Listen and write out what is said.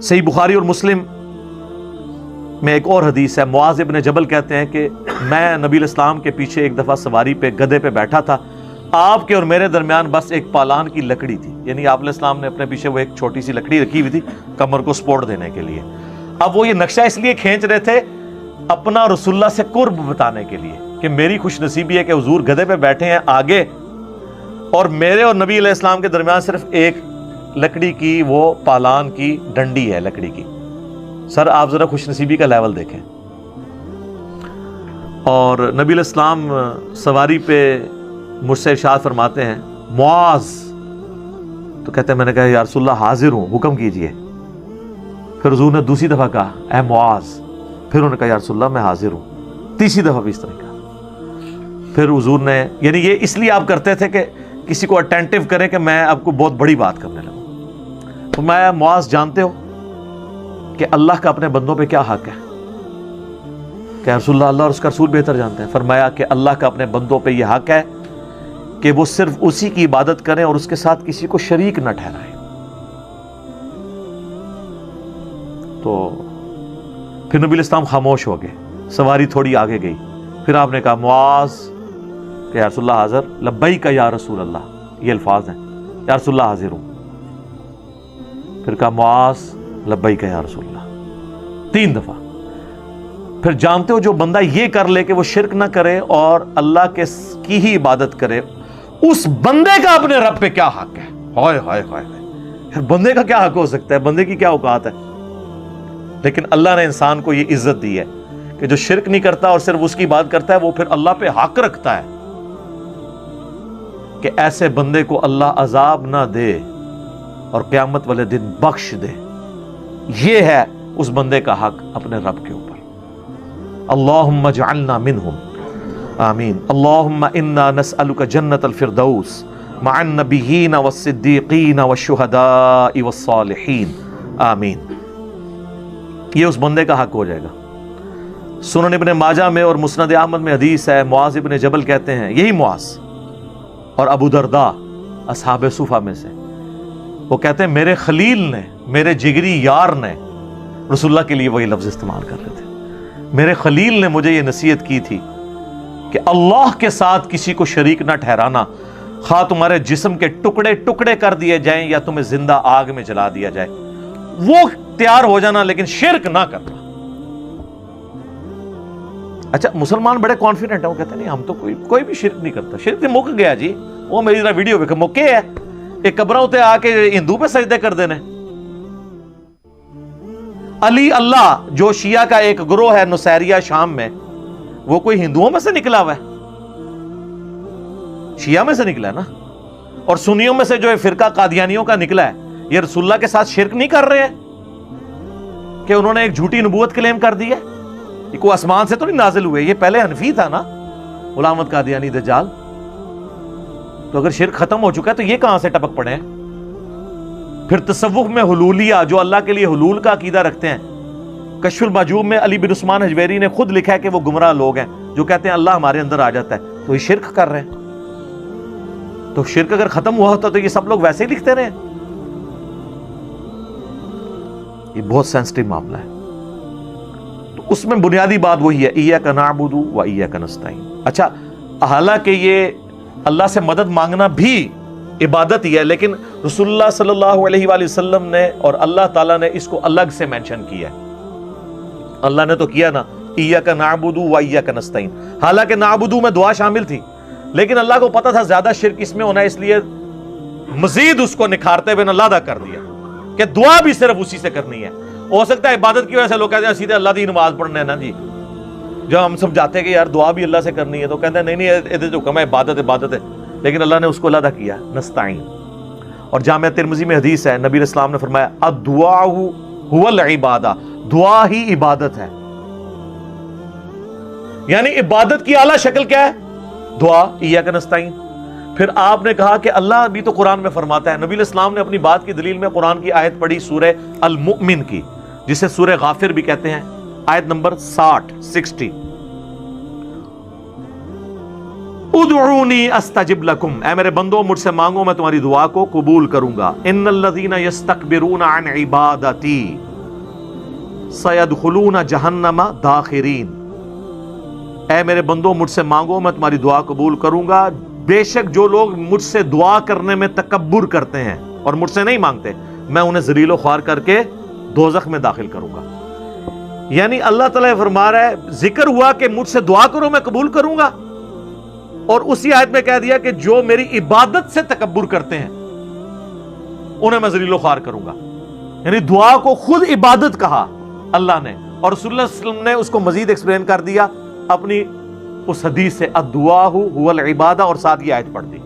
صحیح بخاری اور مسلم میں ایک اور حدیث ہے، معاذ ابن جبل کہتے ہیں کہ میں نبی علیہ السلام کے پیچھے ایک دفعہ سواری پہ گدھے پہ بیٹھا تھا، آپ کے اور میرے درمیان بس ایک پالان کی لکڑی تھی، یعنی آپ علیہ السلام نے اپنے پیچھے وہ ایک چھوٹی سی لکڑی رکھی ہوئی تھی کمر کو سپورٹ دینے کے لیے۔ اب وہ یہ نقشہ اس لیے کھینچ رہے تھے اپنا رسول اللہ سے قرب بتانے کے لیے کہ میری خوش نصیبی ہے کہ حضور گدھے پہ بیٹھے ہیں آگے، اور میرے اور نبی علیہ السلام کے درمیان صرف ایک لکڑی کی وہ پالان کی ڈنڈی ہے لکڑی کی۔ سر آپ ذرا خوش نصیبی کا لیول دیکھیں۔ اور نبی علیہ السلام سواری پہ مجھ سے ارشاد فرماتے ہیں معاذ، تو کہتے ہیں میں نے کہا یا رسول اللہ حاضر ہوں، حکم کیجئے۔ پھر حضور نے دوسری دفعہ کہا اے معاذ، پھر انہوں نے کہا یا رسول اللہ میں حاضر ہوں، تیسری دفعہ بھی اس طرح کہا۔ پھر حضور نے، یعنی یہ اس لیے آپ کرتے تھے کہ کسی کو اٹینٹیو کریں کہ میں آپ کو بہت بڑی بات کرنے لگوں۔ تو میں معاذ جانتے ہو کہ اللہ کا اپنے بندوں پہ کیا حق ہے؟ کہ رسول اللہ، اللہ اور اس کا رسول بہتر جانتے ہیں۔ فرمایا کہ اللہ کا اپنے بندوں پہ یہ حق ہے کہ وہ صرف اسی کی عبادت کریں اور اس کے ساتھ کسی کو شریک نہ ٹھہرائیں۔ تو پھر نبی علیہ السلام خاموش ہو گئے، سواری تھوڑی آگے گئی، پھر آپ نے کہا معاذ کہ یا رسول اللہ حاضر، لبیک یا رسول اللہ، یہ الفاظ ہیں، یا رسول اللہ حاضر ہوں۔ پھر کہا معاذ لبیک یا رسول اللہ، 3 دفعہ۔ پھر جانتے ہو جو بندہ یہ کر لے کہ وہ شرک نہ کرے اور اللہ کی ہی عبادت کرے، اس بندے کا اپنے رب پہ کیا حق ہے؟ ہائے ہائے ہائے، پھر بندے کا کیا حق ہو سکتا ہے؟ بندے کی کیا اوقات ہے؟ لیکن اللہ نے انسان کو یہ عزت دی ہے کہ جو شرک نہیں کرتا اور صرف اس کی بات کرتا ہے، وہ پھر اللہ پہ حق رکھتا ہے کہ ایسے بندے کو اللہ عذاب نہ دے اور قیامت والے دن بخش دے۔ یہ ہے اس بندے کا حق اپنے رب کے اوپر۔ اللہم اجعلنا منہم، آمین۔ اللہم انا نسألک جنت الفردوس مع النبیین والصدیقین والشہداء والصالحین، آمین۔ یہ اس بندے کا حق ہو جائے گا۔ سنن ابن ماجہ میں اور مسند احمد میں حدیث ہے، معاذ ابن جبل کہتے ہیں، یہی معاذ اور ابو درداء اصحاب صفہ میں سے، وہ کہتے ہیں میرے خلیل نے، میرے جگری یار نے، رسول اللہ کے لیے وہی لفظ استعمال کر رہے تھے، میرے خلیل نے مجھے یہ نصیحت کی تھی کہ اللہ کے ساتھ کسی کو شریک نہ ٹھہرانا، خواہ تمہارے جسم کے ٹکڑے ٹکڑے کر دیے جائیں یا تمہیں زندہ آگ میں جلا دیا جائے، وہ تیار ہو جانا لیکن شرک نہ کرنا۔ اچھا مسلمان بڑے کانفیڈنٹ ہیں، وہ کہتے ہیں نہیں ہم تو کوئی بھی شرک نہیں کرتا، شرک مک گیا جی، وہ میری طرح ویڈیو پہ مکے ہے، ایک قبروں تے آ کے ہندو پہ سجدے کر دینے۔ علی اللہ جو شیعہ کا ایک گروہ ہے نصیریہ شام میں، وہ کوئی ہندوؤں میں سے نکلا ہوا ہے؟ شیعہ میں سے نکلا ہے نا۔ اور سنیوں میں سے جو فرقہ قادیانیوں کا نکلا ہے، یہ رسول اللہ کے ساتھ شرک نہیں کر رہے ہیں کہ انہوں نے ایک جھوٹی نبوت کلیم کر دی ہے؟ یہ کوئی آسمان سے تو نہیں نازل ہوئے، یہ پہلے حنفی تھا نا غلام احمد قادیانی دجال۔ تو اگر شرک ختم ہو چکا ہے تو یہ کہاں سے ٹپک پڑے ہیں؟ پھر تصوف میں حلولیہ، جو اللہ کے لیے حلول کا عقیدہ رکھتے ہیں، کشف المحجوب میں علی بن عثمان حجویری نے خود لکھا ہے کہ وہ گمراہ لوگ ہیں جو کہتے ہیں اللہ ہمارے اندر آ جاتا ہے، تو یہ شرک کر رہے ہیں۔ تو شرک اگر ختم ہوا ہوتا تو یہ سب لوگ ویسے ہی لکھتے رہے۔ یہ بہت سینسٹیو معاملہ ہے، تو اس میں بنیادی بات وہی ہے، ایاک نعبد و ایاک نستعین۔ اچھا حالانکہ یہ اللہ سے مدد مانگنا بھی عبادت ہی ہے، لیکن رسول اللہ صلی اللہ علیہ وآلہ وسلم نے اور اللہ تعالیٰ نے اس کو الگ سے مینشن کیا ہے۔ اللہ نے تو کیا نا ایاک نعبد و ایاک نستعین، حالانکہ نعبد میں دعا شامل تھی، لیکن اللہ کو پتا تھا زیادہ شرک اس میں ہونا ہے، اس لیے مزید اس کو نکھارتے ہوئے اللہ کر دیا کہ دعا بھی صرف اسی سے کرنی ہے۔ ہو سکتا ہے عبادت کی وجہ سے لوگ کہتے ہیں سیدھے اللہ دی نماز پڑھنے ہے نا جی، جب ہم سمجھاتے ہیں کہ یار دعا بھی اللہ سے کرنی ہے تو کہتے ہیں نہیں یہ جو حکم ہے عبادت ہے، لیکن اللہ نے اس کو علیحدہ کیا نستعین۔ اور جامعہ ترمذی میں حدیث ہے، نبی علیہ السلام نے فرمایا الدعاء هو العبادہ، دعا ہی عبادت ہے۔ یعنی عبادت کی اعلیٰ شکل کیا ہے؟ دعا، ایاک نستعین۔ پھر آپ نے کہا کہ اللہ بھی تو قرآن میں فرماتا ہے، نبی علیہ السلام نے اپنی بات کی دلیل میں قرآن کی آیت پڑھی سورہ المؤمن کی، جسے سورہ غافر بھی کہتے ہیں، آیت نمبر 60 ادعونی استجب لکم، اے میرے بندو مجھ سے مانگو میں تمہاری دعا کو قبول کروں گا۔ ان الذین یستکبرون عن عبادتی، سَيَدْخُلُونَ جَهَنَّمَ دَاخِرِينَ، اے میرے بندو مجھ سے مانگو میں تمہاری دعا قبول کروں گا، بے شک جو لوگ مجھ سے دعا کرنے میں تکبر کرتے ہیں اور مجھ سے نہیں مانگتے، میں انہیں ذلیل و خوار کر کے دوزخ میں داخل کروں گا۔ یعنی اللہ تعالیٰ فرما رہا ہے ذکر ہوا کہ مجھ سے دعا کرو میں قبول کروں گا، اور اسی آیت میں کہہ دیا کہ جو میری عبادت سے تکبر کرتے ہیں انہیں میں ذلیل و خوار کروں گا۔ یعنی دعا کو خود عبادت کہا اللہ نے، اور رسول اللہ صلی اللہ علیہ وسلم نے اس کو مزید ایکسپلین کر دیا اپنی اس حدیث سے، الدعاء هو العبادہ، اور ساتھ یہ آیت پڑھ دی۔